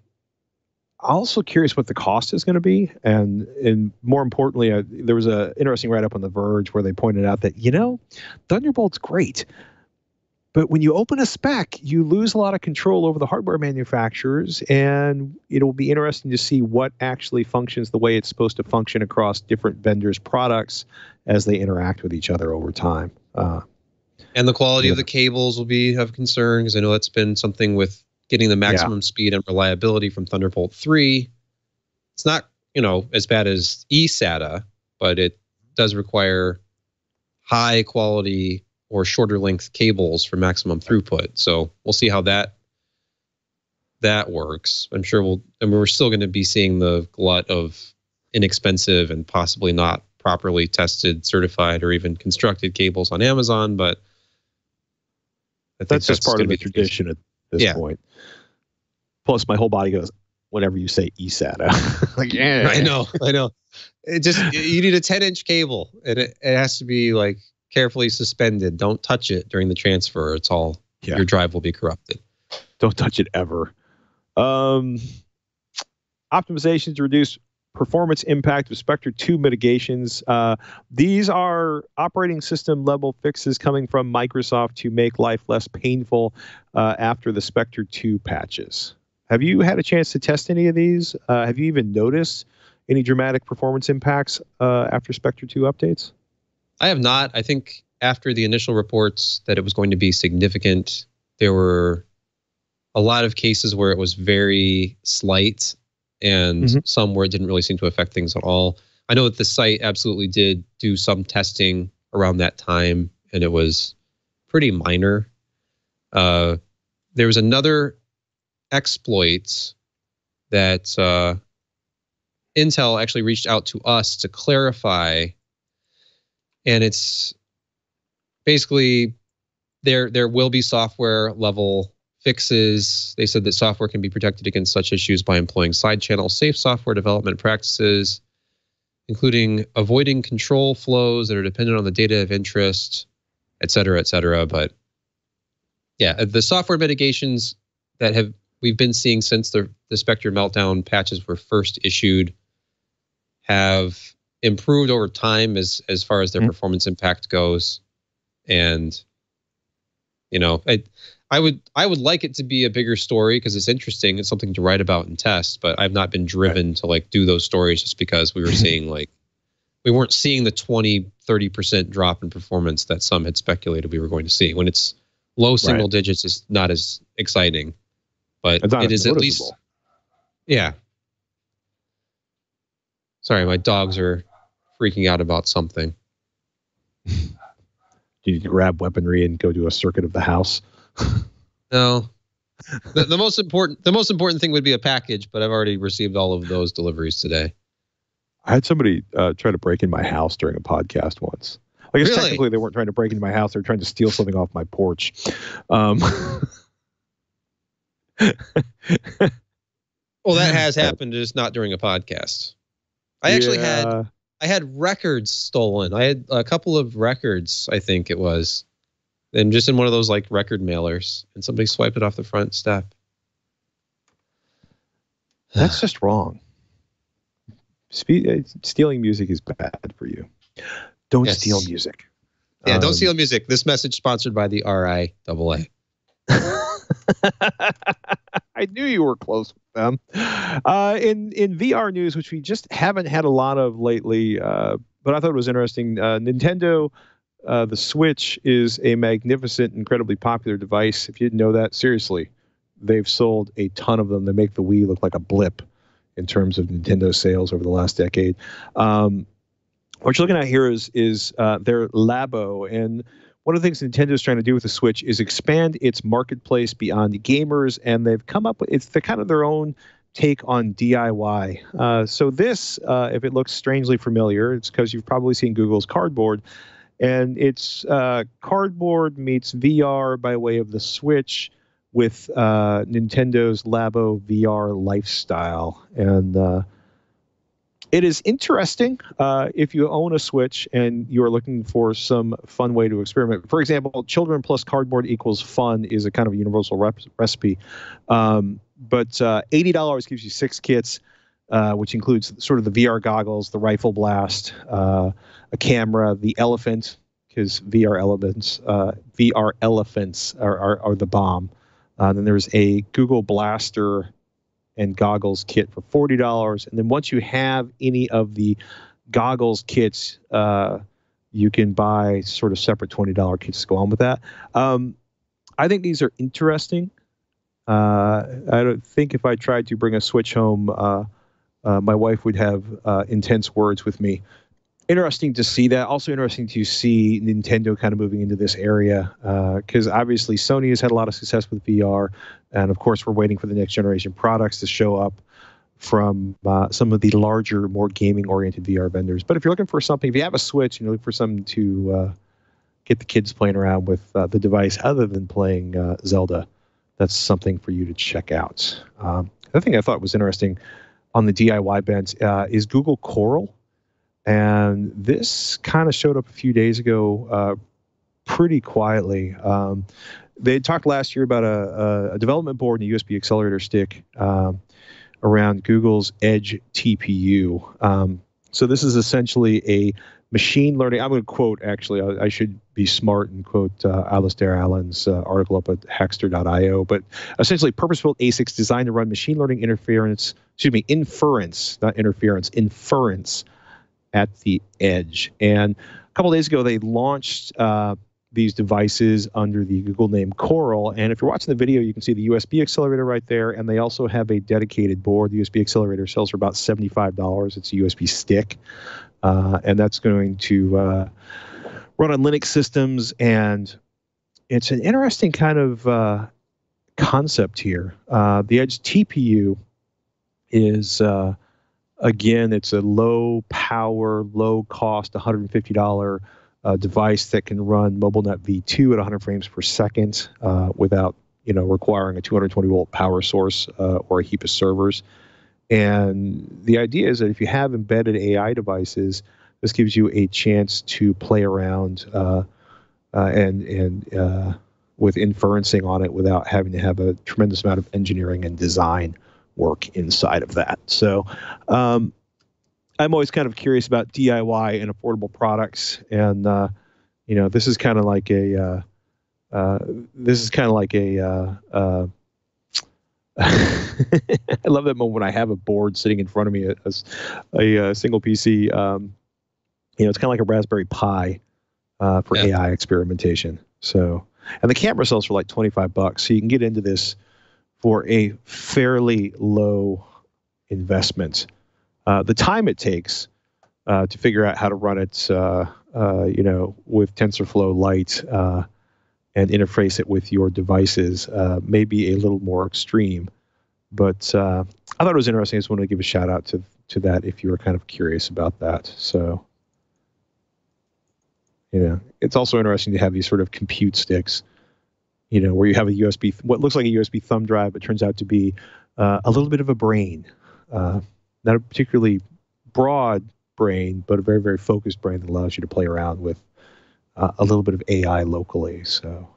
also curious what the cost is going to be. And more importantly, there was an interesting write-up on The Verge where they pointed out that, Thunderbolt's great. But when you open a spec, you lose a lot of control over the hardware manufacturers, and it'll be interesting to see what actually functions the way it's supposed to function across different vendors' products as they interact with each other over time. And the quality of the cables will be of concern, because I know that's been something with getting the maximum speed and reliability from Thunderbolt 3. It's not, as bad as eSATA, but it does require high quality or shorter length cables for maximum throughput. So we'll see how that works. I'm sure we're still going to be seeing the glut of inexpensive and possibly not properly tested, certified, or even constructed cables on Amazon, but I think that's just part of the tradition at this point. Plus, my whole body goes whenever you say eSATA. Like, yeah. I know. It just, you need a 10-inch cable, and it has to be like carefully suspended. Don't touch it during the transfer. It's all, your drive will be corrupted. Don't touch it ever. Optimizations to reduce performance impact of Spectre 2 mitigations. These are operating system level fixes coming from Microsoft to make life less painful after the Spectre 2 patches. Have you had a chance to test any of these? Have you even noticed any dramatic performance impacts after Spectre 2 updates? I have not. I think after the initial reports that it was going to be significant, there were a lot of cases where it was very slight, and some where it didn't really seem to affect things at all. I know that the site absolutely did do some testing around that time, and it was pretty minor. There was another exploit that Intel actually reached out to us to clarify, and it's basically there will be software level fixes. They said that software can be protected against such issues by employing side channel safe software development practices, including avoiding control flows that are dependent on the data of interest, et cetera, et cetera. But yeah, the software mitigations that we've been seeing since the Spectre meltdown patches were first issued have improved over time as far as their performance impact goes. And I would like it to be a bigger story because it's interesting. It's something to write about and test, but I've not been driven to like do those stories just because we were seeing we weren't seeing the 20-30% drop in performance that some had speculated we were going to see. When it's low single digits, it's not as exciting, but it is at least, yeah. Sorry, my dogs are freaking out about something. You need to grab weaponry and go do a circuit of the house. No, the most important thing would be a package, but I've already received all of those deliveries today. I had somebody try to break in my house during a podcast once. I guess technically they weren't trying to break into my house; they were trying to steal something off my porch. Well, that has happened, just not during a podcast. I actually had records stolen. I had a couple of records, I think it was. And just in one of those like record mailers, and somebody swiped it off the front step. That's just wrong. Stealing music is bad for you. Don't steal music. Yeah, don't steal music. This message sponsored by the RIAA. I knew you were close with them. In VR news, which we just haven't had a lot of lately, but I thought it was interesting. Nintendo. The Switch is a magnificent, incredibly popular device. If you didn't know that, seriously, they've sold a ton of them. They make the Wii look like a blip in terms of Nintendo sales over the last decade. What you're looking at here is their Labo. And one of the things Nintendo is trying to do with the Switch is expand its marketplace beyond the gamers. And they've come up with, it's the kind of their own take on DIY. So this, if it looks strangely familiar, it's because you've probably seen Google's Cardboard. And it's Cardboard meets VR by way of the Switch with Nintendo's Labo VR lifestyle. And it is interesting if you own a Switch and you're looking for some fun way to experiment. For example, children plus cardboard equals fun is a kind of universal recipe. But $80 gives you 6 kits. Which includes sort of the VR goggles, the rifle blast, a camera, the elephant, because VR elephants are the bomb. Then there's a Google Blaster and goggles kit for $40. And then once you have any of the goggles kits, you can buy sort of separate $20 kits to go on with that. I think these are interesting. I don't think if I tried to bring a Switch home, my wife would have intense words with me. Interesting to see that. Also interesting to see Nintendo kind of moving into this area because obviously Sony has had a lot of success with VR. And of course, we're waiting for the next generation products to show up from some of the larger, more gaming-oriented VR vendors. But if you're looking for something, if you have a Switch and you're looking for something to get the kids playing around with the device other than playing Zelda, that's something for you to check out. The thing I thought was interesting on the DIY bent is Google Coral. And this kind of showed up a few days ago pretty quietly. They had talked last year about a development board and a USB accelerator stick around Google's Edge TPU. So this is essentially a machine learning. I'm going to quote, actually, I should be smart and quote Alistair Allen's article up at hackster.io, but essentially purpose-built ASICs designed to run machine learning inference at the edge. And a couple of days ago, they launched these devices under the Google name Coral. And if you're watching the video, you can see the USB accelerator right there. And they also have a dedicated board. The USB accelerator sells for about $75. It's a USB stick. And that's going to run on Linux systems and it's an interesting kind of concept here. The Edge TPU is, again, it's a low power, low cost, $150 device that can run MobileNet V2 at 100 frames per second without, requiring a 220 volt power source or a heap of servers. And the idea is that if you have embedded AI devices, this gives you a chance to play around and with inferencing on it without having to have a tremendous amount of engineering and design work inside of that. So I'm always kind of curious about DIY and affordable products, and this is kind of like a I love that moment when I have a board sitting in front of me, a single PC. It's kind of like a Raspberry Pi for AI experimentation. So, and the camera sells for like $25, so you can get into this for a fairly low investment. The time it takes to figure out how to run it, with TensorFlow Lite and interface it with your devices may be a little more extreme. But I thought it was interesting. I just wanted to give a shout out to that if you were kind of curious about that. So, it's also interesting to have these sort of compute sticks, where you have a USB, what looks like a USB thumb drive, but turns out to be a little bit of a brain. Not a particularly broad brain, but a very, very focused brain that allows you to play around with a little bit of AI locally. So,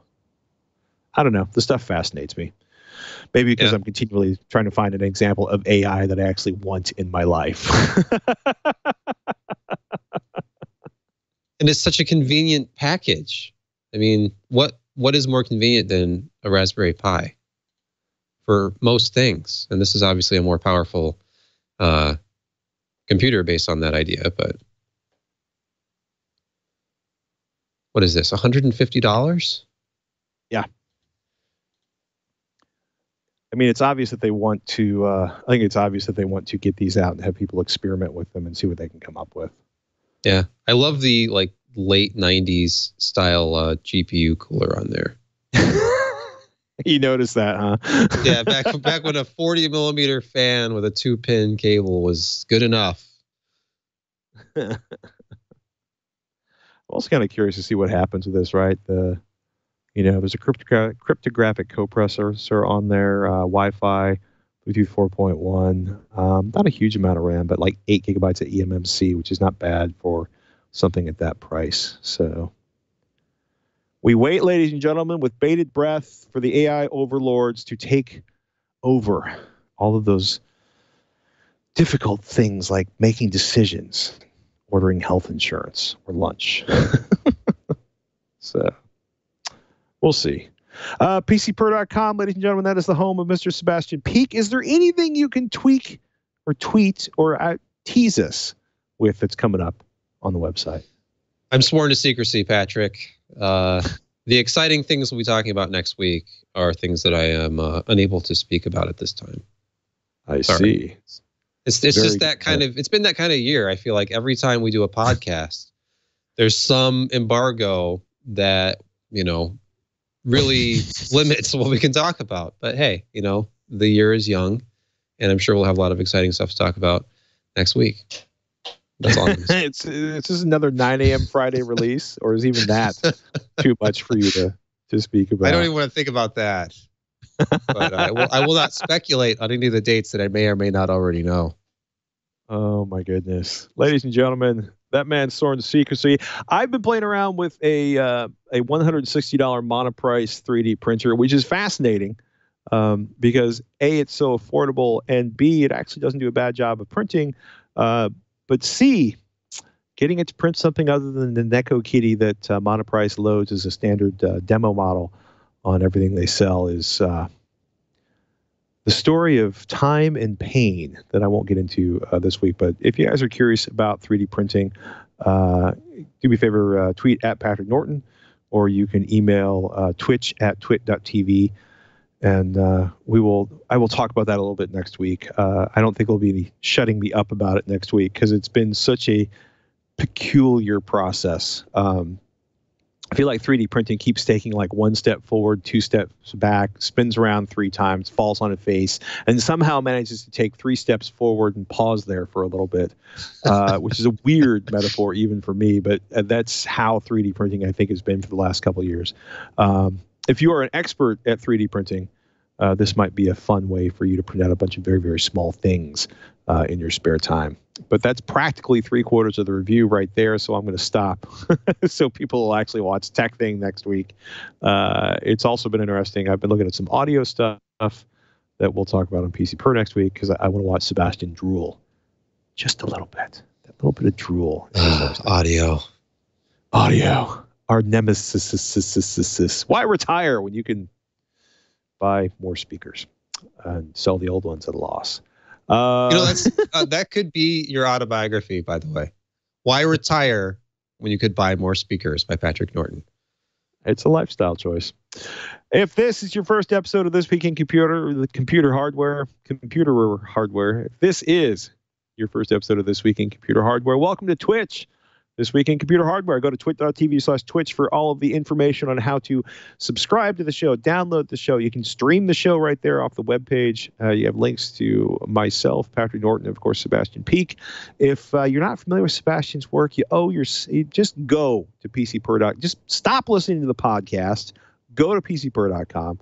I don't know. The stuff fascinates me. Maybe because I'm continually trying to find an example of AI that I actually want in my life. And it's such a convenient package. I mean, what is more convenient than a Raspberry Pi for most things? And this is obviously a more powerful computer based on that idea. But what is this? $150? Yeah. I mean, it's obvious that they want to. I think it's obvious that they want to get these out and have people experiment with them and see what they can come up with. Yeah, I love the late '90s style GPU cooler on there. You noticed that, huh? Yeah, back when a 40 millimeter fan with a 2-pin cable was good enough. I'm also kind of curious to see what happens with this, right? There's a cryptographic coprocessor on there, Wi-Fi, Bluetooth 4.1, not a huge amount of RAM, but like 8 gigabytes of eMMC, which is not bad for something at that price. So we wait, ladies and gentlemen, with bated breath for the AI overlords to take over all of those difficult things like making decisions, ordering health insurance, or lunch. So we'll see. PCPro.com, ladies and gentlemen, that is the home of Mr. Sebastian Peak. Is there anything you can tweak or tweet or tease us with that's coming up on the website? I'm sworn to secrecy, Patrick. The exciting things we'll be talking about next week are things that I am unable to speak about at this time. I see. It's just that kind of, it's been that kind of year. I feel like every time we do a podcast, there's some embargo that, really limits what we can talk about. But hey, the year is young, and I'm sure we'll have a lot of exciting stuff to talk about next week. That's all. It's just another 9 a.m. Friday release, or is even that too much for you to speak about? I don't even want to think about that. But I will not speculate on any of the dates that I may or may not already know. Oh my goodness, ladies and gentlemen, that man's sworn to secrecy. I've been playing around with a $160 monoprice 3D printer, which is fascinating because A, it's so affordable, and B, it actually doesn't do a bad job of printing. But C, getting it to print something other than the Neko Kitty that Monoprice loads as a standard demo model on everything they sell is the story of time and pain that I won't get into this week. But if you guys are curious about 3D printing, do me a favor, tweet at Patrick Norton, or you can email twich@twit.tv. And I will talk about that a little bit next week. I don't think there'll be any shutting me up about it next week because it's been such a peculiar process. I feel like 3D printing keeps taking like one step forward, two steps back, spins around 3 times, falls on its face, and somehow manages to take 3 steps forward and pause there for a little bit, which is a weird metaphor even for me, but that's how 3D printing, I think, has been for the last couple of years. If you are an expert at 3D printing, this might be a fun way for you to print out a bunch of very, very small things in your spare time. But that's practically 3/4 of the review right there, so I'm going to stop so people will actually watch Tech Thing next week. It's also been interesting. I've been looking at some audio stuff that we'll talk about on PC Pro next week because I want to watch Sebastian drool just a little bit. That little bit of drool. Audio. Our nemesis. Why retire when you can buy more speakers and sell the old ones at a loss? That's that could be your autobiography, by the way. Why retire when you could buy more speakers, by Patrick Norton? It's a lifestyle choice. If this is your first episode of This Week in Computer Hardware, if this is your first episode of This Week in Computer Hardware, welcome to Twitch. This Week in Computer Hardware. Go to twitch.tv/Twitch for all of the information on how to subscribe to the show, download the show. You can stream the show right there off the webpage. You have links to myself, Patrick Norton, and of course, Sebastian Peak. If you're not familiar with Sebastian's work, you just go to PCPro.com. Just stop listening to the podcast. Go to PCPro.com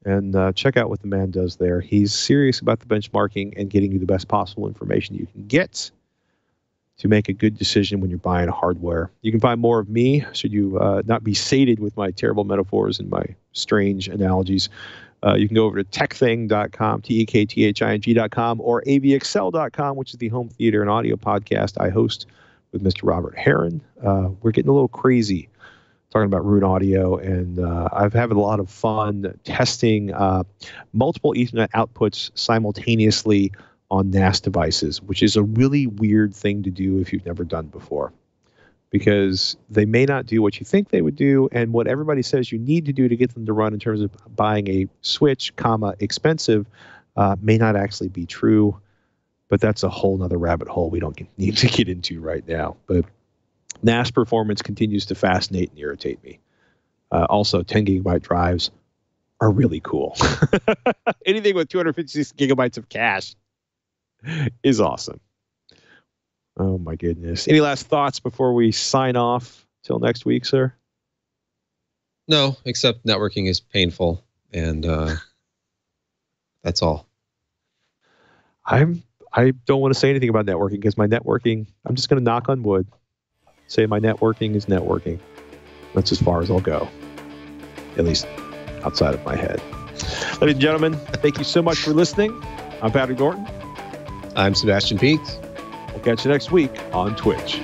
and check out what the man does there. He's serious about the benchmarking and getting you the best possible information you can get to make a good decision when you're buying hardware. You can find more of me, should you not be sated with my terrible metaphors and my strange analogies. You can go over to techthing.com, tekthing.com, or avxl.com, which is the home theater and audio podcast I host with Mr. Robert Heron. We're getting a little crazy talking about Rune Audio, and I've had a lot of fun testing multiple Ethernet outputs simultaneously on NAS devices, which is a really weird thing to do if you've never done before, because they may not do what you think they would do, and what everybody says you need to do to get them to run in terms of buying a switch, expensive, may not actually be true. But that's a whole nother rabbit hole we don't need to get into right now. But NAS performance continues to fascinate and irritate me. Also, 10 gigabyte drives are really cool. Anything with 256 gigabytes of cache is awesome. Oh my goodness. Any last thoughts before we sign off till next week, sir? No, except networking is painful, and that's all. I don't want to say anything about networking because my networking, I'm just going to knock on wood, say my networking is networking. That's as far as I'll go, at least outside of my head. Ladies and gentlemen, thank you so much for listening. I'm Patrick Norton. I'm Sebastian Peak. We'll catch you next week on Twitch.